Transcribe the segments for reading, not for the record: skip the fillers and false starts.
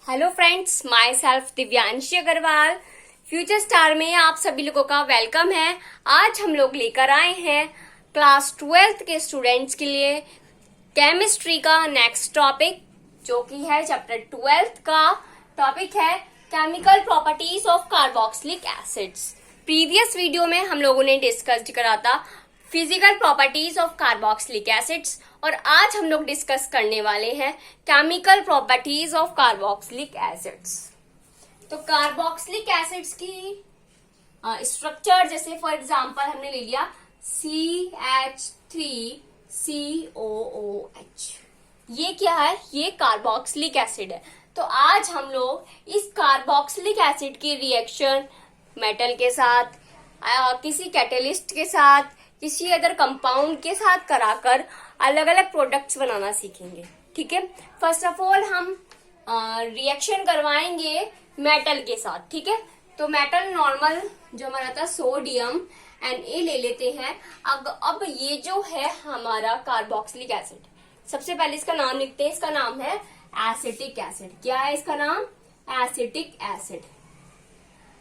Hello friends, my self Divyanshi Agarwal. Future star में आप सभी लोगों का वेलकम है। आज हम लोग लेकर आए हैं क्लास 12th के स्टूडेंट्स के लिए केमिस्ट्री का नेक्स्ट टॉपिक, जो कि है चैप्टर 12th का टॉपिक है chemical properties of carboxylic acids. Previous video में हम लोगों ने डिस्कस करा था physical properties of carboxylic acids, और आज हम लोग डिस्कस करने वाले हैं chemical properties of carboxylic acids. तो कार्बोक्सिलिक एसिड्स की स्ट्रक्चर, जैसे फॉर एग्जांपल हमने ले लिया CH3COOH। ये क्या है? ये कार्बोक्सिलिक एसिड है। तो आज हम लोग इस कार्बोक्सिलिक एसिड की रिएक्शन मेटल के साथ, किसी कैटेलिस्ट के साथ, किसी अदर कंपाउंड के साथ कराकर अलग अलग प्रोडक्ट्स बनाना सीखेंगे। ठीक है, फर्स्ट ऑफ ऑल हम रिएक्शन करवाएंगे मेटल के साथ। ठीक है, तो मेटल नॉर्मल जो हमारा था सोडियम Na ले लेते हैं। अब ये जो है हमारा कार्बोक्सिलिक एसिड, सबसे पहले इसका नाम लिखते हैं। इसका नाम है एसिटिक एसिड। क्या है इसका नाम? Acetic acid.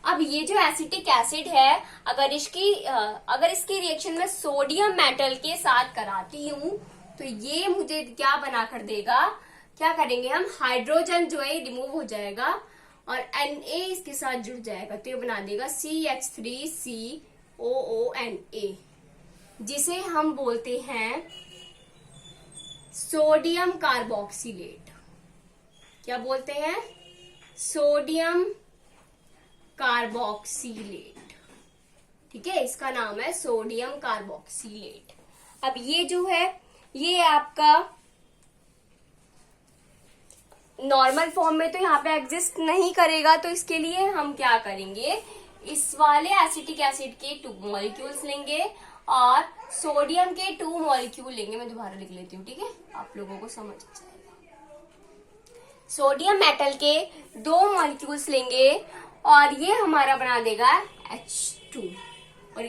अब ये जो एसिटिक एसिड है, अगर इसकी रिएक्शन में सोडियम मेटल के साथ कराती हूँ तो ये मुझे क्या बना कर देगा? क्या करेंगे हम? हाइड्रोजन जो है रिमूव हो जाएगा और Na इसके साथ जुड़ जाएगा, तो ये बना देगा CH3COONA, जिसे हम बोलते हैं सोडियम कार्बोक्सिलेट। क्या बोलते हैं? Sodium carboxylate. ठीक है, इसका नाम है सोडियम कार्बोक्सिलेट। अब ये जो है ये आपका नॉर्मल फॉर्म में तो यहाँ पे एग्जिस्ट नहीं करेगा, तो इसके लिए हम क्या करेंगे? इस वाले एसिटिक एसिड के 2 मॉलिक्यूल्स लेंगे और सोडियम के 2 मॉलिक्यूल लेंगे। मैं दोबारा लिख लेती हूँ, ठीक है, आप लोगों को समझ जाएगा। सोडियम मेटल के 2 मॉलिक्यूल्स लेंगे और ये हमारा बना देगा H2, और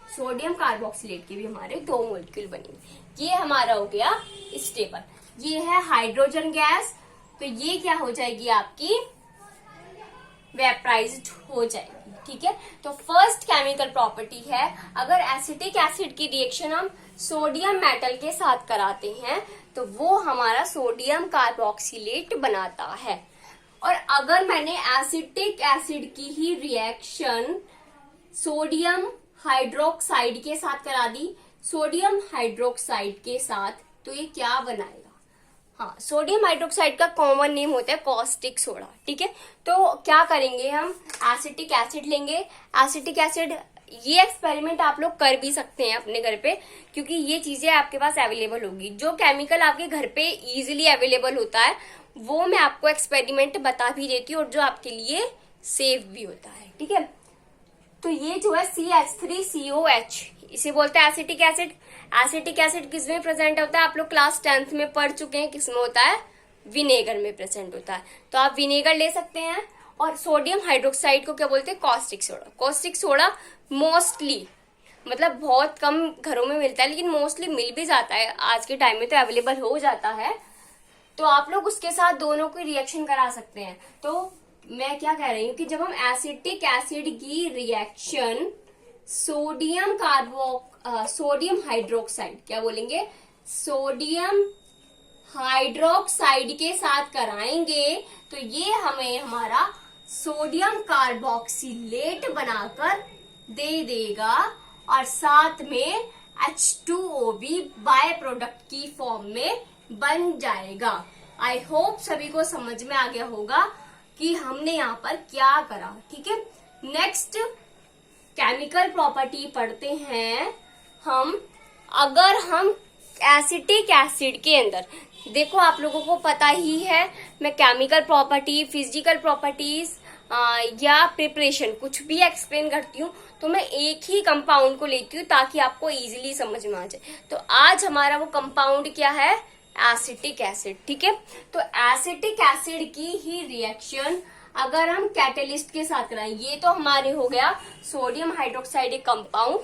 सोडियम कार्बोक्सिलेट के भी हमारे 2 मॉलिक्यूल बनेंगे। ये हमारा हो गया स्टेबल। ये है हाइड्रोजन गैस, तो ये क्या हो जाएगी? आपकी वेपराइज्ड हो जाएगी। ठीक है, तो फर्स्ट केमिकल प्रॉपर्टी है, अगर एसिटिक एसिड की रिएक्शन हम सोडियम मेटल के साथ कराते हैं तो वो हमारा सोडियम कार्बोक्सिलेट बनाता है। और अगर मैंने एसिटिक एसिड की ही रिएक्शन सोडियम हाइड्रोक्साइड के साथ करा दी, सोडियम हाइड्रोक्साइड के साथ, तो ये क्या बनाएगा? हाँ, सोडियम हाइड्रोक्साइड का कॉमन नेम होता है कॉस्टिक सोडा। ठीक है, तो क्या करेंगे हम? एसिटिक एसिड लेंगे। एसिटिक एसिड, ये एक्सपेरिमेंट आप लोग कर भी सकते हैं अपने घर पे, क्योंकि ये चीजें आपके पास अवेलेबल होगी। जो केमिकल आपके घर पे इजीली अवेलेबल होता है वो मैं आपको एक्सपेरिमेंट बता भी देती हूँ, और जो आपके लिए सेफ भी होता है। ठीक है, तो ये जो है CH3COH, इसे बोलते हैं एसिटिक एसिड। एसिटिक एसिड किसमें प्रेजेंट होता है? आप लोग क्लास 10th में पढ़ चुके हैं, किसमें होता है? विनेगर में प्रेजेंट होता है। तो आप विनेगर ले सकते हैं। और सोडियम हाइड्रोक्साइड को क्या बोलते हैं? Caustic soda. Caustic soda mostly, मतलब बहुत कम घरों में मिलता है, लेकिन मोस्टली मिल भी जाता है। आज के टाइम में तो अवेलेबल हो जाता है, तो आप लोग उसके साथ दोनों की रिएक्शन करा सकते हैं। तो मैं क्या कह रही हूँ कि जब हम एसिटिक एसिड की रिएक्शन सोडियम हाइड्रोक्साइड, क्या बोलेंगे? सोडियम हाइड्रोक्साइड के साथ कराएंगे तो ये हमें हमारा सोडियम कार्बोक्सिलेट बनाकर दे देगा, और साथ में H2O भी बाय प्रोडक्ट की फॉर्म में बन जाएगा। आई होप सभी को समझ में आ गया होगा कि हमने यहाँ पर क्या करा। ठीक है, नेक्स्ट केमिकल प्रॉपर्टी पढ़ते हैं हम। अगर हम एसिटिक एसिड के अंदर, देखो आप लोगों को पता ही है, मैं केमिकल प्रॉपर्टी, फिजिकल प्रॉपर्टीज या प्रिपरेशन कुछ भी एक्सप्लेन करती हूँ तो मैं एक ही कंपाउंड को लेती हूँ ताकि आपको इजीली समझ में आ जाए। तो आज हमारा वो कंपाउंड क्या है? Acetic acid. ठीक है, तो एसिटिक एसिड की ही रिएक्शन अगर हम कैटेलिस्ट के साथ कराएं, ये तो हमारे हो गया सोडियम हाइड्रोक्साइड एक कंपाउंड,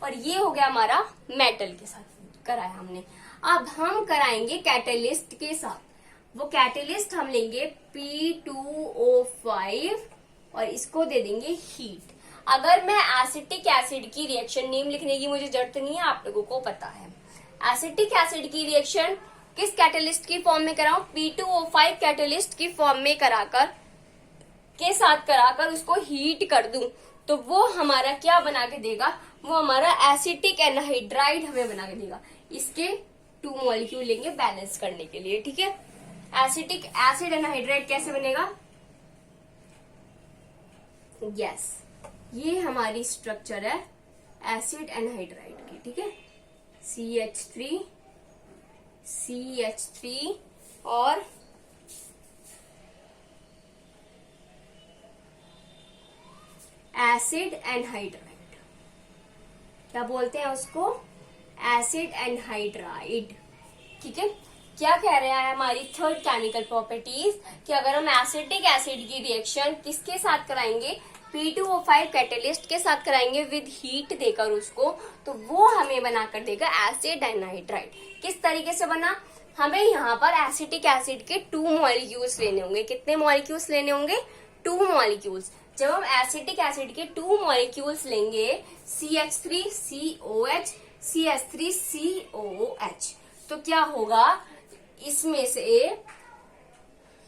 और ये हो गया हमारा मेटल के साथ कराया हमने। अब हम कराएंगे कैटेलिस्ट के साथ। वो कैटेलिस्ट हम लेंगे P2O5 और इसको दे देंगे हीट। अगर मैं एसिटिक एसिड की रिएक्शन, नेम लिखने की मुझे जरूरत नहीं है, आप लोगों को पता है। एसिटिक एसिड की रिएक्शन किस कैटेलिस्ट की फॉर्म में कराऊं? P2O5 कैटेलिस्ट की फॉर्म में के साथ कराकर उसको हीट कर दूं तो वो हमारा क्या बना के देगा? वो हमारा एसिटिक एनहाइड्राइड हमें बना के देगा। इसके 2 मॉलिक्यूल लेंगे बैलेंस करने के लिए, ठीक है। एसिटिक एसिड एनहाइड्राइड कैसे बनेगा? यस, ये हमारी स्ट्रक्चर है एसिड एनहाइड्राइड की, ठीक है। CH3 और एसिड एनहाइड्राइड, क्या बोलते हैं उसको? एसिड एनहाइड्राइड, ठीक है। क्या कह रहा है हमारी थर्ड केमिकल प्रॉपर्टीज कि अगर हम एसिटिक एसिड की रिएक्शन किसके साथ कराएंगे? P2O5 कैटेलिस्ट के साथ कराएंगे विद हीट देकर उसको, तो वो हमें बनाकर देगा एसिड एनहाइड्राइड। किस तरीके से बना? हमें यहाँ पर एसिटिक एसिड के 2 मॉलिक्यूल्स लेने होंगे। कितने मॉलिक्यूल्स लेने होंगे? 2 मॉलिक्यूल्स। जब हम एसिटिक एसिड के 2 मॉलिक्यूल्स लेंगे CH3COH, CH3COOH, तो क्या होगा? इसमें से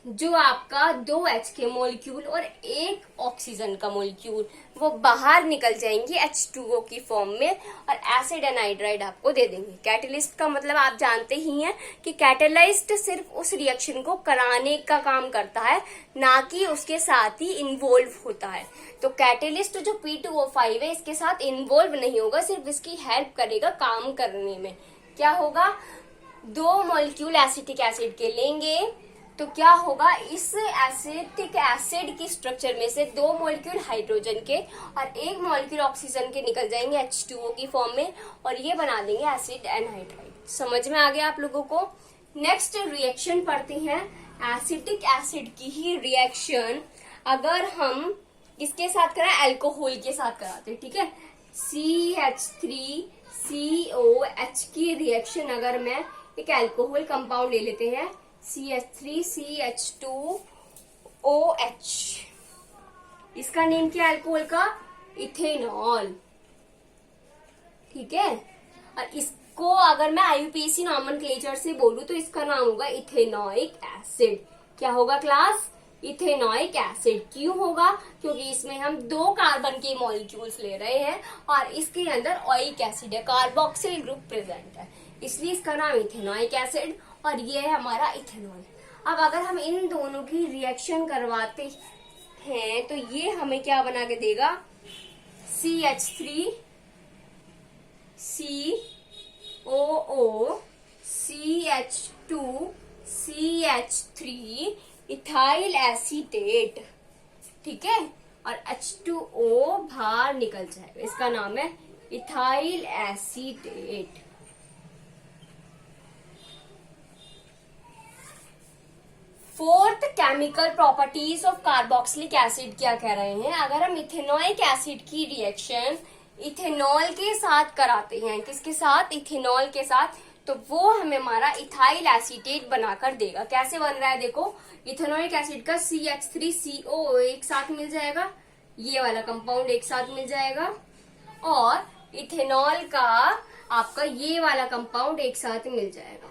जो आपका 2 H के मॉलिक्यूल और 1 ऑक्सीजन का मॉलिक्यूल वो बाहर निकल जाएंगे H2O की फॉर्म में और एसिड एनहाइड्राइड आपको दे देंगे। कैटेलिस्ट का मतलब आप जानते ही हैं कि कैटेलाइस्ट सिर्फ उस रिएक्शन को कराने का काम करता है, ना कि उसके साथ ही इन्वॉल्व होता है। तो कैटेलिस्ट जो P2O5 है इसके साथ इन्वॉल्व नहीं होगा, सिर्फ इसकी हेल्प करेगा काम करने में। क्या होगा? 2 मॉलिक्यूल एसिटिक एसिड के लेंगे तो क्या होगा? इस एसिटिक एसिड की स्ट्रक्चर में से 2 मॉलिक्यूल हाइड्रोजन के और 1 मॉलिक्यूल ऑक्सीजन के निकल जाएंगे H2O की फॉर्म में और ये बना देंगे एसिड एनहाइड्राइड। समझ में आ गया आप लोगों को? नेक्स्ट रिएक्शन पढ़ते हैं एसिटिक एसिड की ही रिएक्शन अगर हम किसके साथ कराएं? अल्कोहल के साथ कराते हैं, ठीक है। CH3COH की रिएक्शन अगर मैं एक अल्कोहल कंपाउंड ले लेते हैं CH3CH2OH, इसका नेम क्या है अल्कोहल का? इथेनॉल, ठीक है। और इसको अगर मैं IUPAC नॉमेनक्लेचर से बोलूं तो इसका नाम होगा इथेनोइक एसिड। क्या होगा क्लास? Ethanoic acid. क्यों होगा? क्योंकि इसमें हम 2 कार्बन के मॉलिक्यूल्स ले रहे हैं और इसके अंदर ओइक एसिड है, कार्बोक्सिल ग्रुप प्रेजेंट है, इसलिए इसका नाम इथेनोइक एसिड और ये है हमारा इथेनॉल। अब अगर हम इन दोनों की रिएक्शन करवाते हैं तो ये हमें क्या बना के देगा? CH3COO CH2CH3 इथाइल एसीटेट, ठीक है। और H2O बाहर निकल जाएगा, इसका नाम है ethyl acetate. Fourth chemical properties of carboxylic acid क्या कह रहे हैं? अगर हम इथेनोइक एसिड की रिएक्शन इथेनॉल के साथ कराते हैं, किसके साथ? इथेनॉल के साथ, तो वो हमें हमारा इथाइल एसीटेट बनाकर देगा। कैसे बन रहा है देखो, इथेनोइक एसिड का CH3CO एक साथ मिल जाएगा, ये वाला कंपाउंड एक साथ मिल जाएगा और इथेनॉल का आपका ये वाला कंपाउंड एक साथ मिल जाएगा।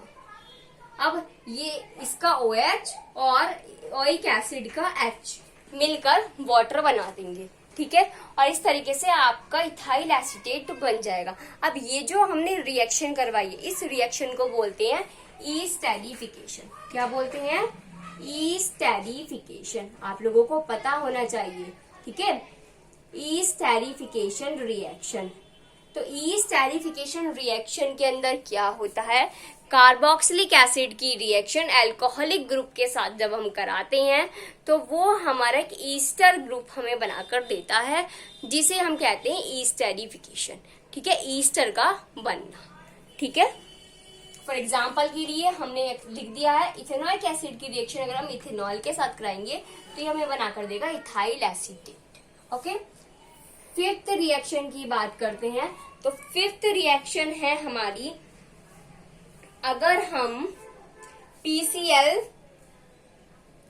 अब ये इसका OH और ओइक एसिड का H मिलकर वाटर बना देंगे, ठीक है। और इस तरीके से आपका इथाइल एसीटेट बन जाएगा। अब ये जो हमने रिएक्शन करवाई है, इस रिएक्शन को बोलते हैं ईस्टेरिफिकेशन। क्या बोलते हैं? ईस्टेरिफिकेशन। आप लोगों को पता होना चाहिए, ठीक है। ईस्टेरिफिकेशन रिएक्शन, तो ईस्टेरिफिकेशन रिएक्शन के अंदर क्या होता है? कार्बोक्सिलिक एसिड की रिएक्शन अल्कोहलिक ग्रुप के साथ जब हम कराते हैं तो वो हमारा एक ईस्टर ग्रुप हमें बनाकर देता है, जिसे हम कहते हैं ईस्टेरिफिकेशन, ठीक है। ईस्टर का बनना, ठीक है। फॉर एग्जाम्पल के लिए हमने लिख दिया है इथेनोइक एसिड की रिएक्शन अगर हम इथेनॉल के साथ कराएंगे तो ये हमें बनाकर देगा ethyl acetate, okay. Fifth reaction की बात करते हैं, तो फिफ्थ रिएक्शन है हमारी, अगर हम PCl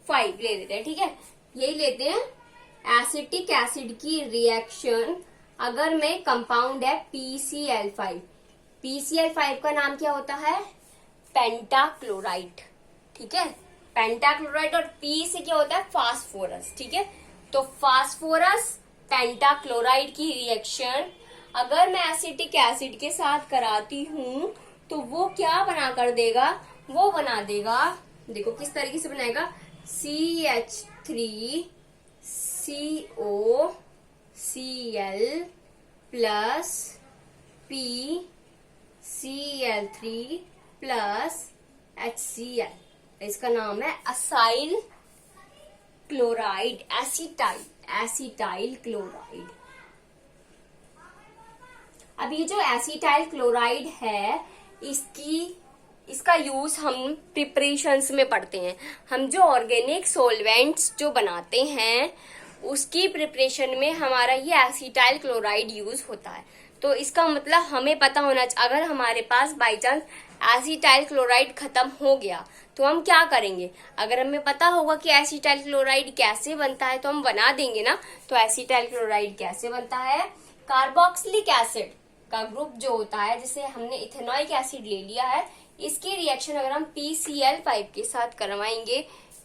5 ले लेते हैं, ठीक है। यही लेते हैं एसिटिक एसिड की रिएक्शन अगर में कंपाउंड है PCl5। PCl5 का नाम क्या होता है? पेंटाक्लोराइड, ठीक है। पेंटाक्लोराइड और P से क्या होता है? फास्फोरस, ठीक है। तो फास्फोरस पेंटाक्लोराइड की रिएक्शन अगर मैं एसिटिक एसिड के साथ कराती हूं तो वो क्या बना कर देगा? वो बना देगा, देखो किस तरीके से बनाएगा, CH3COCl plus PCl3 plus HCl। इसका नाम है असाइल क्लोराइड, एसिटाइल क्लोराइड। अब ये जो एसिटाइल क्लोराइड है इसका यूज हम प्रिपरेशंस में पढ़ते हैं। हम जो ऑर्गेनिक सॉल्वेंट्स जो बनाते हैं उसकी प्रिपरेशन में हमारा ये एसिटाइल क्लोराइड यूज होता है। तो इसका मतलब हमें पता होना चाहिए, अगर हमारे पास बाई चांस एसिटाइल क्लोराइड खत्म हो गया तो हम क्या करेंगे? अगर हमें पता होगा कि एसिटाइल क्लोराइड कैसे बनता है तो हम बना देंगे ना। तो एसिटाइल क्लोराइड कैसे बनता है? कार्बोक्सिलिक एसिड का ग्रुप जो होता है, जैसे हमने इथेनॉइक एसिड ले लिया है, इसकी रिएक्शन अगर हम PCl5 के साथ करवाएंगे,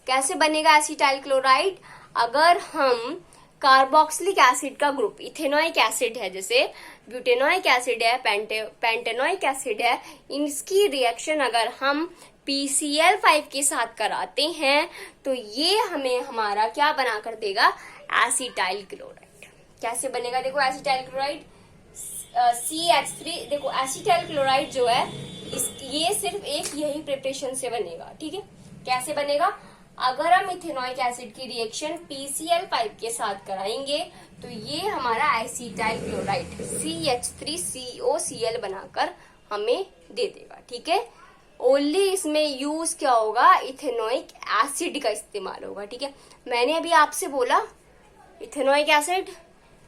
कैसे बनेगा एसिटाइल क्लोराइड? अगर हम कार्बोक्सिलिक एसिड का ग्रुप, इथेनॉइक एसिड है, जैसे ब्यूटेनॉइक एसिड है, पेंटेनॉइक एसिड है, इनकी रिएक्शन अगर हम PCl5 के साथ कराते हैं तो ये हमें हमारा क्या बना कर देगा? Acetyl chloride. कैसे बनेगा? देखो एसिटाइल क्लोराइड CH3, देखो एसिटाइल क्लोराइड जो है ये सिर्फ एक यही प्रिपरेशन से बनेगा, ठीक है। कैसे बनेगा? अगर हम इथेनॉइक एसिड की रिएक्शन PCl5 के साथ कराएंगे तो ये हमारा एसिटाइल क्लोराइड CH3COCl बनाकर हमें दे देगा, ठीक है। ओनली इसमें यूज क्या होगा? इथेनॉइक एसिड का इस्तेमाल होगा, ठीक है। मैंने अभी आपसे बोला इथेनॉइक एसिड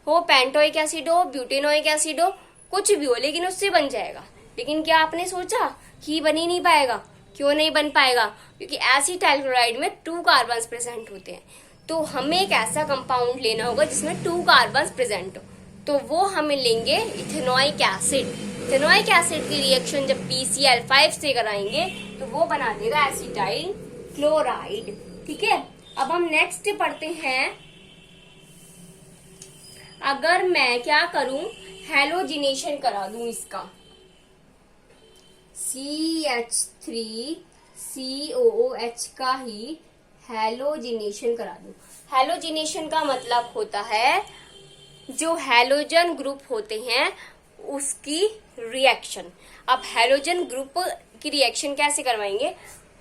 हो, पेंटोइक एसिड हो, ब्यूटेनोइक एसिड हो, कुछ भी हो, लेकिन उससे बन जाएगा। लेकिन क्या आपने सोचा कि बन ही नहीं पाएगा? क्यों नहीं बन पाएगा? क्योंकि एसिटाइल क्लोराइड में 2 कार्बन प्रेजेंट होते हैं। तो हमें एक ऐसा कंपाउंड लेना होगा जिसमें 2 कार्बन प्रेजेंट हो, तो वो हमें लेंगे इथेनॉइक एसिड। इथेनॉइक एसिड की रिएक्शन जब PCl5 से कराएंगे तो वो बना देगा एसिटाइल क्लोराइड, ठीक है। अब हम नेक्स्ट पढ़ते हैं, अगर मैं क्या करूं? हैलोजिनेशन करा दूं इसका, CH3COOH का ही हैलोजिनेशन करा दूं। हैलोजिनेशन का मतलब होता है जो हैलोजन ग्रुप होते हैं उसकी रिएक्शन। अब हैलोजन ग्रुप की रिएक्शन कैसे करवाएंगे?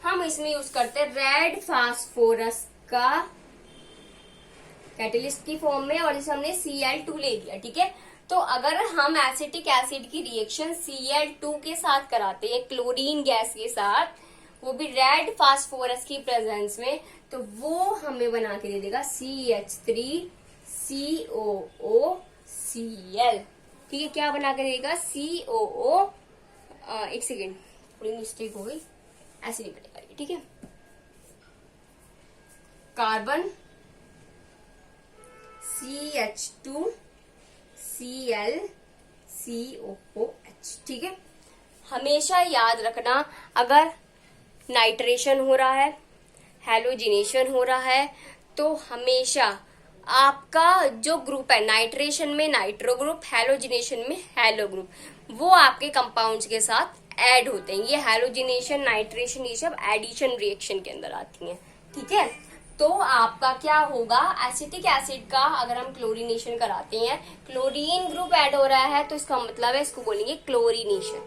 हम इसमें यूज करते हैं रेड फास्फोरस का कैटलिस्ट की फॉर्म में, और इसे हमने Cl2 ले लिया, ठीक है। तो अगर हम एसिटिक एसिड की रिएक्शन Cl2 के साथ कराते हैं क्लोरीन गैस के साथ, वो भी रेड फास्फोरस की प्रेजेंस में, तो वो हमें बना के दे देगा CH3COOCl, ठीक है। क्या बना के देगा? COO, एक सेकेंड, थोड़ी मिस्टेक हो गई, ऐसे नहीं बनेगा, ठीक है। कार्बन CH2ClCOOH, ठीक है। हमेशा याद रखना, अगर नाइट्रेशन हो रहा है, हैलोजिनेशन हो रहा है, तो हमेशा आपका जो ग्रुप है, नाइट्रेशन में नाइट्रो ग्रुप, हैलोजिनेशन में हैलो ग्रुप, वो आपके कंपाउंड्स के साथ ऐड होते हैं। ये हैलोजिनेशन, नाइट्रेशन, ये सब एडिशन रिएक्शन के अंदर आती हैं, ठीक है। तो आपका क्या होगा? एसिटिक एसिड का अगर हम क्लोरीनेशन कराते हैं, क्लोरीन ग्रुप ऐड हो रहा है, तो इसका मतलब है इसको बोलेंगे क्लोरीनेशन।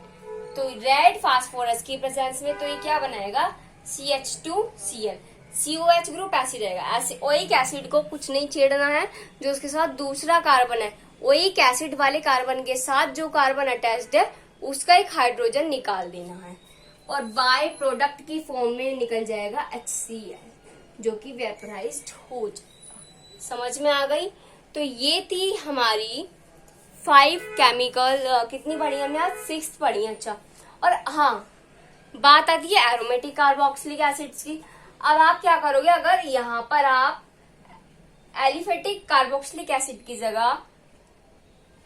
तो रेड फास्फोरस की प्रेजेंस में तो ये क्या बनाएगा? CH2Cl, COH ग्रुप ऐसे रहेगा। ओइक एसिड को कुछ नहीं छेड़ना है, जो उसके साथ दूसरा कार्बन है, ओइक एसिड वाले कार्बन के साथ जो कार्बन अटैच्ड है उसका एक हाइड्रोजन निकाल देना है, और बाय प्रोडक्ट की फॉर्म में निकल जाएगा HCl, जो कि वेपराइज्ड हो जाएगा। समझ में आ गई? तो ये थी हमारी 5 केमिकल, कितनी पढ़ी हमने आज? 6 पढ़ी, अच्छा। और हाँ, बात आती है एरोमेटिक कार्बोक्सिलिक एसिड्स की। अब आप क्या करोगे, अगर यहाँ पर आप एलिफेटिक कार्बोक्सिलिक एसिड की जगह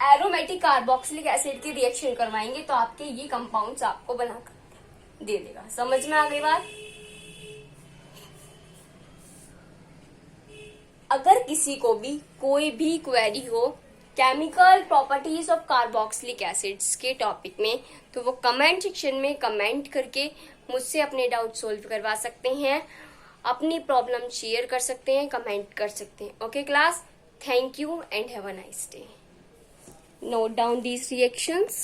एरोमेटिक कार्बोक्सिलिक एसिड की रिएक्शन करवाएंगे तो आपके ये कंपाउंड्स आपको बनाकर दे देगा। समझ में आ गई बात? अगर किसी को भी कोई भी क्वेरी हो chemical properties of carboxylic acids के टॉपिक में, तो वो कमेंट सेक्शन में कमेंट करके मुझसे अपने डाउट सोल्व करवा सकते हैं, अपनी प्रॉब्लम शेयर कर सकते हैं, कमेंट कर सकते हैं। Okay class, thank you and have a nice day. Note down these reactions.